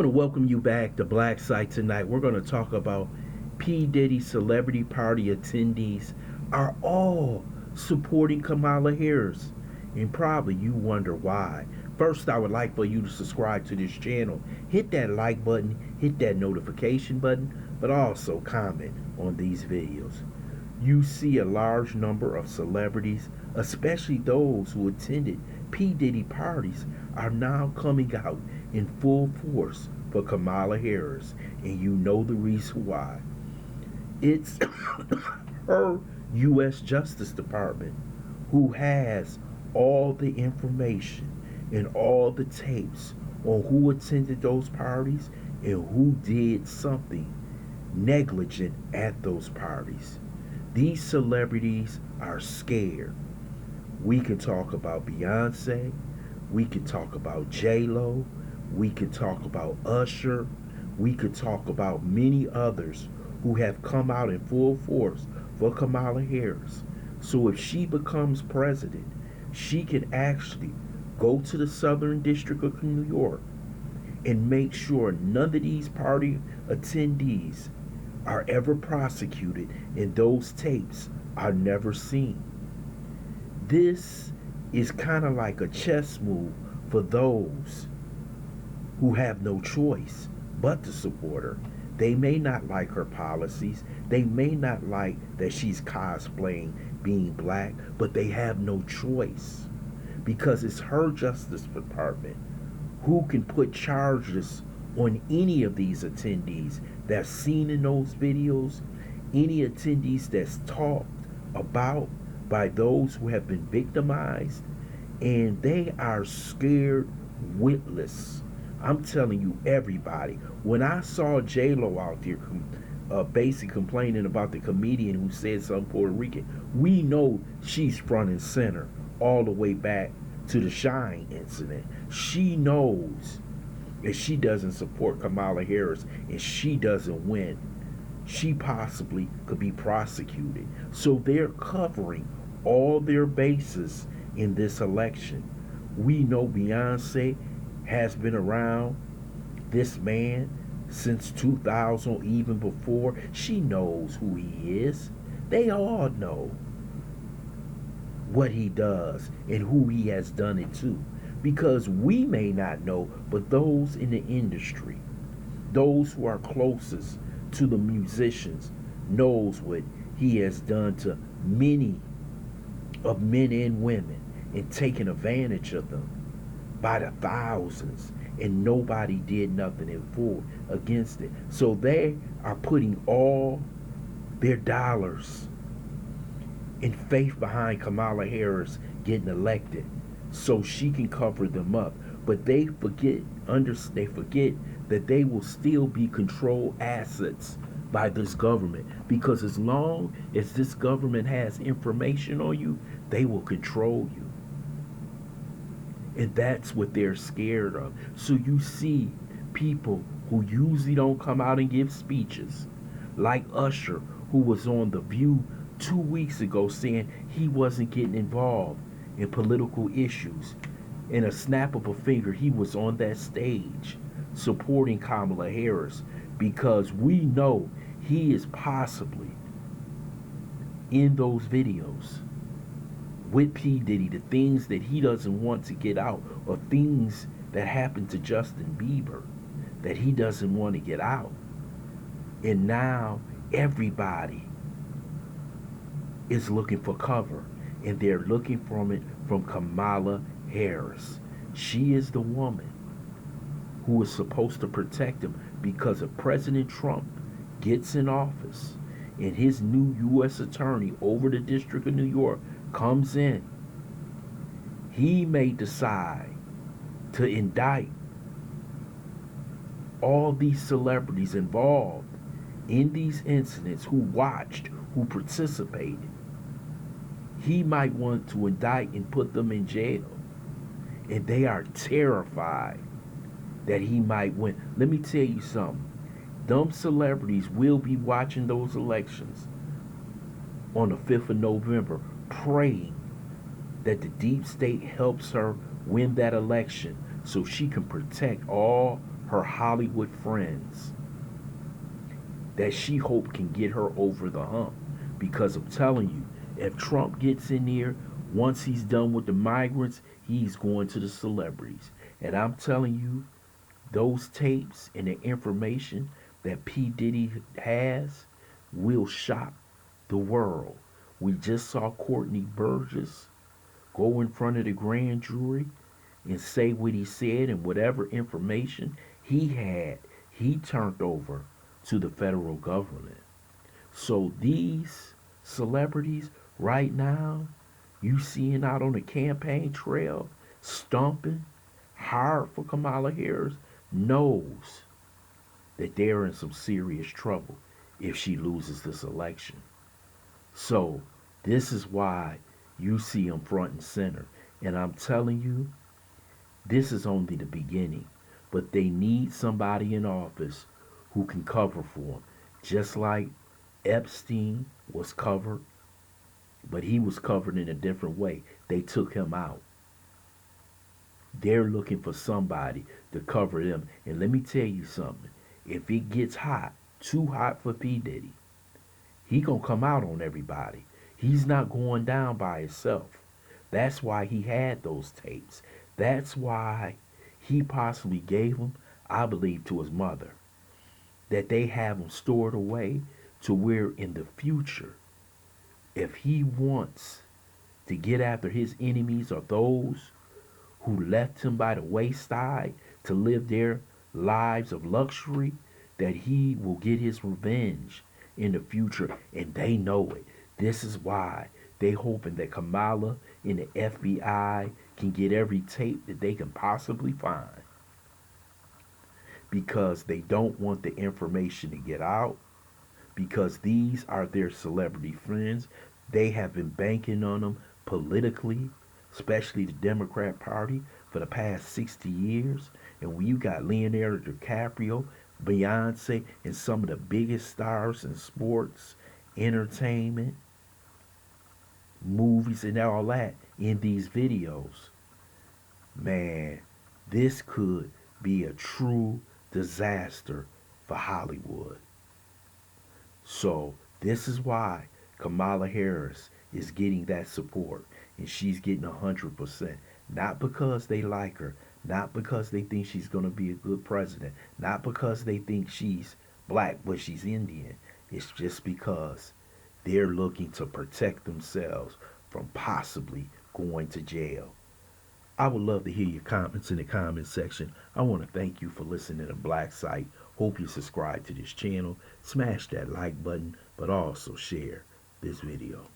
I want to welcome you back to Black Site tonight. We're going to talk about P Diddy celebrity party attendees are all supporting Kamala Harris. And probably you wonder why. First, I would like for you to subscribe to this channel. Hit that like button, hit that notification button, but also comment on these videos. You see a large number of celebrities, especially those who attended P Diddy parties, are now coming out in full force for Kamala Harris, and you know the reason why. It's her U.S. Justice Department who has all the information and all the tapes on who attended those parties and who did something negligent at those parties. These celebrities are scared. We can talk about Beyonce, we can talk about ZELLE, we can talk about Usher, we could talk about many others who have come out in full force for Kamala Harris. So if she becomes president, she can actually go to the Southern District of New York and make sure none of these party attendees are ever prosecuted and those tapes are never seen. This is kind of like a chess move for those who have no choice but to support her. They may not like her policies, they may not like that she's cosplaying being black, but they have no choice because it's her Justice Department who can put charges on any of these attendees that's seen in those videos, any attendees that's talked about by those who have been victimized, and they are scared witless. I'm telling you, everybody. When I saw J-Lo out there basically complaining about the comedian who said something Puerto Rican, we know she's front and center all the way back to the Shine incident. She knows if she doesn't support Kamala Harris and she doesn't win, she possibly could be prosecuted. So they're covering all their bases in this election. We know Beyonce has been around this man since 2000, even before. She knows who he is. They all know what he does and who he has done it to. Because we may not know, but those in the industry, those who are closest to the musicians, knows what he has done to many of men and women and taken advantage of them by the thousands, and nobody did nothing in full against it. So they are putting all their dollars and faith behind Kamala Harris getting elected so she can cover them up. But they forget that they will still be controlled assets by this government, because as long as this government has information on you, they will control you. And that's what they're scared of. So you see people who usually don't come out and give speeches, like Usher, who was on The View 2 weeks ago saying he wasn't getting involved in political issues. In a snap of a finger, he was on that stage supporting Kamala Harris, because we know he is possibly in those videos with P Diddy, the things that he doesn't want to get out, or things that happened to Justin Bieber that he doesn't want to get out. And now everybody is looking for cover, and they're looking from it from Kamala Harris. She is the woman who is supposed to protect him, because if President Trump gets in office and his new U.S. attorney over the District of New York comes in, he may decide to indict all these celebrities involved in these incidents, who watched, who participated. He might want to indict and put them in jail. And they are terrified that he might win. Let me tell you something. Them celebrities will be watching those elections on the 5th of November, praying that the deep state helps her win that election so she can protect all her Hollywood friends that she hope can get her over the hump. Because I'm telling you, if Trump gets in there, once he's done with the migrants, he's going to the celebrities. And I'm telling you, those tapes and the information that P. Diddy has will shock the world. We just saw Courtney Burgess go in front of the grand jury and say what he said, and whatever information he had, he turned over to the federal government. So these celebrities right now, you seeing out on the campaign trail, stomping hard for Kamala Harris, knows that they're in some serious trouble if she loses this election. So this is why you see them front and center. And I'm telling you, this is only the beginning. But they need somebody in office who can cover for them. Just like Epstein was covered, but he was covered in a different way. They took him out. They're looking for somebody to cover them. And let me tell you something. If it gets hot, too hot for P. Diddy, he gonna come out on everybody. He's not going down by himself. That's why he had those tapes. That's why he possibly gave them, I believe, to his mother. That they have them stored away to where in the future, if he wants to get after his enemies or those who left him by the wayside to live their lives of luxury, that he will get his revenge in the future, and they know it. This is why they hoping that Kamala and the FBI can get every tape that they can possibly find, because they don't want the information to get out, because these are their celebrity friends. They have been banking on them politically, especially the Democrat Party, for the past 60 years. And when you got Leonardo DiCaprio, Beyonce, and some of the biggest stars in sports, entertainment, movies, and all that in these videos, man, this could be a true disaster for Hollywood. So this is why Kamala Harris is getting that support, and she's getting 100%. Not because they like her, not because they think she's going to be a good president, not because they think she's black but she's Indian. It's just because they're looking to protect themselves from possibly going to jail. I would love to hear your comments in the comment section. I want to thank you for listening to Black Site. Hope you subscribe to this channel. Smash that like button, but also share this video.